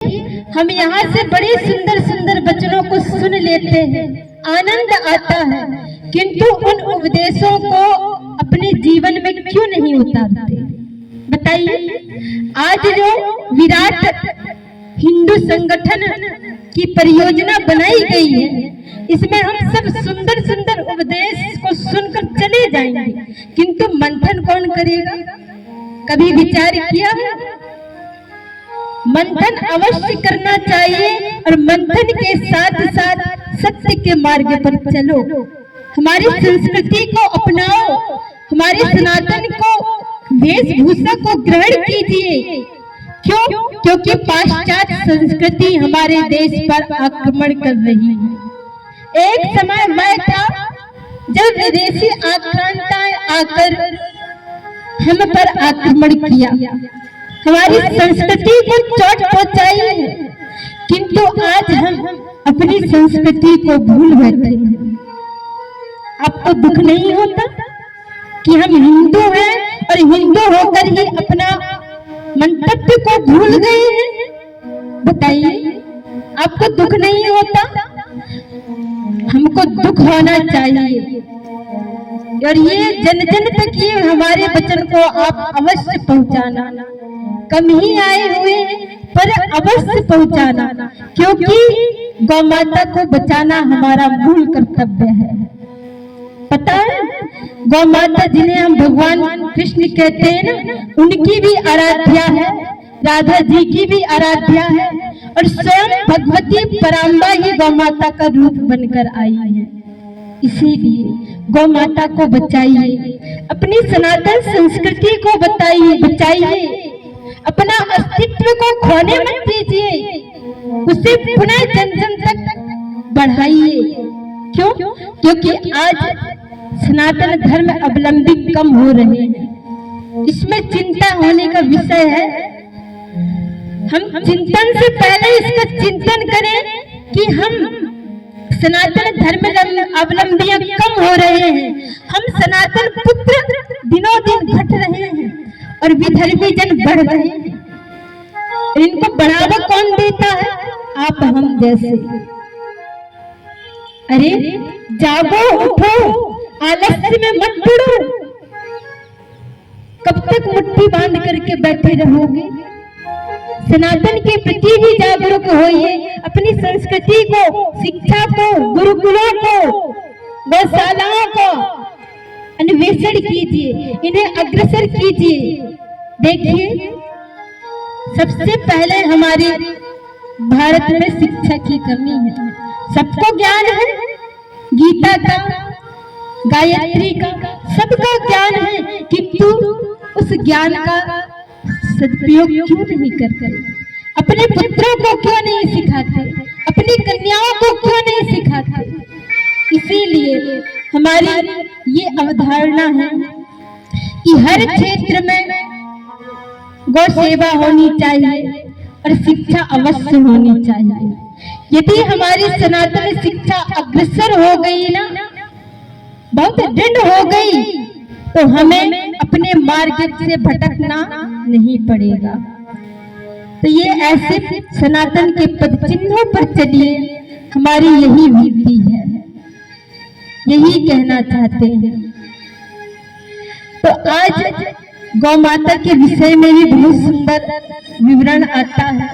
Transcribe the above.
देखिए, हम यहाँ से बड़े सुंदर सुंदर वचनों को सुन लेते हैं, आनंद आता है, किंतु उन उपदेशों को अपने जीवन में क्यों नहीं उतारते? बताइए। आज जो विराट हिंदू संगठन की परियोजना बनाई गई है, इसमें हम सब सुंदर सुंदर उपदेश को सुनकर चले जाएंगे, किंतु मंथन कौन करेगा? कभी विचार किया है? मंथन अवश्य करना चाहिए और मंथन के साथ साथ सत्य के मार्ग पर चलो। हमारी संस्कृति को अपनाओ, हमारे सनातन को वेशभूषा को ग्रहण कीजिए। क्यों? क्योंकि पाश्चात्य संस्कृति हमारे देश पर आक्रमण कर रही है। एक समय वह था जब विदेशी आक्रांताएं आकर हम पर आक्रमण किया, हमारी संस्कृति को चोट पहुंचाई है, किंतु आज हम अपनी संस्कृति को भूल बैठे हैं। आपको दुख नहीं होता कि हम हिंदू हैं और हिंदू होकर ही अपना मंतव्य को भूल गए हैं? बताइए, आपको दुख नहीं होता? हमको दुख होना चाहिए और ये जन जन तक ये हमारे वचन को आप अवश्य पहुंचाना। कम ही आए हुए पर अवश्य पहुंचाना, क्योंकि गौ माता को बचाना हमारा मूल कर्तव्य है। पता है, गौ माता जिन्हें हम भगवान कृष्ण कहते हैं ना, उनकी भी आराध्या है, राधा जी की भी आराध्या है और स्वयं भगवती पराम्बा ही गौ माता का रूप बनकर आई है। इसीलिए गौ माता को बचाइए, अपनी सनातन संस्कृति को बचाइए, अपना अस्तित्व को खोने मत दीजिए, उसे पुनः जन जन तक बढ़ाइए। क्यों? क्योंकि आज सनातन धर्म अवलंबी कम हो रहे हैं। इसमें चिंता होने का विषय है। हम चिंतन से पहले इसका चिंतन करें कि हम सनातन धर्म अवलंबियां कम हो रहे हैं, हम सनातन पुत्र दिनों दिन घट रहे हैं और विधर्मी जन बढ़ रहे हैं। इनको बढ़ावा कौन देता है? आप हम जैसे। अरे जागो, उठो, आलस्य में मत पड़ो। कब तक मुट्ठी बांध करके बैठे रहोगे? सनातन के प्रति भी जागरूक होइए, अपनी संस्कृति को, शिक्षा को, गुरुकुलों को, गौशालाओं को अन्वेषण कीजिए, इन्हें अग्रसर कीजिए। देखिए, सबसे पहले हमारे भारत में शिक्षा की कमी है। सबको ज्ञान है, गीता का, गायत्री का, सबका ज्ञान है, किंतु उस ज्ञान का सदुपयोग क्यों नहीं करते? अपने पुत्रों को क्यों नहीं सिखाते? अपनी कन्याओं को क्यों नहीं सिखाते? इसीलिए हमारी ये अवधारणा है कि हर क्षेत्र में गौ सेवा होनी चाहिए और शिक्षा अवश्य होनी चाहिए। यदि हमारी सनातन शिक्षा अग्रसर हो गई ना, बहुत दृढ़ हो गई, तो हमें अपने मार्ग से भटकना नहीं पड़ेगा। तो ये ऐसे सनातन के पद चिन्हों पर चलिए, हमारी यही विधि है, यही कहना चाहते हैं। तो आज गौ माता के विषय में भी बहुत सुंदर विवरण आता है।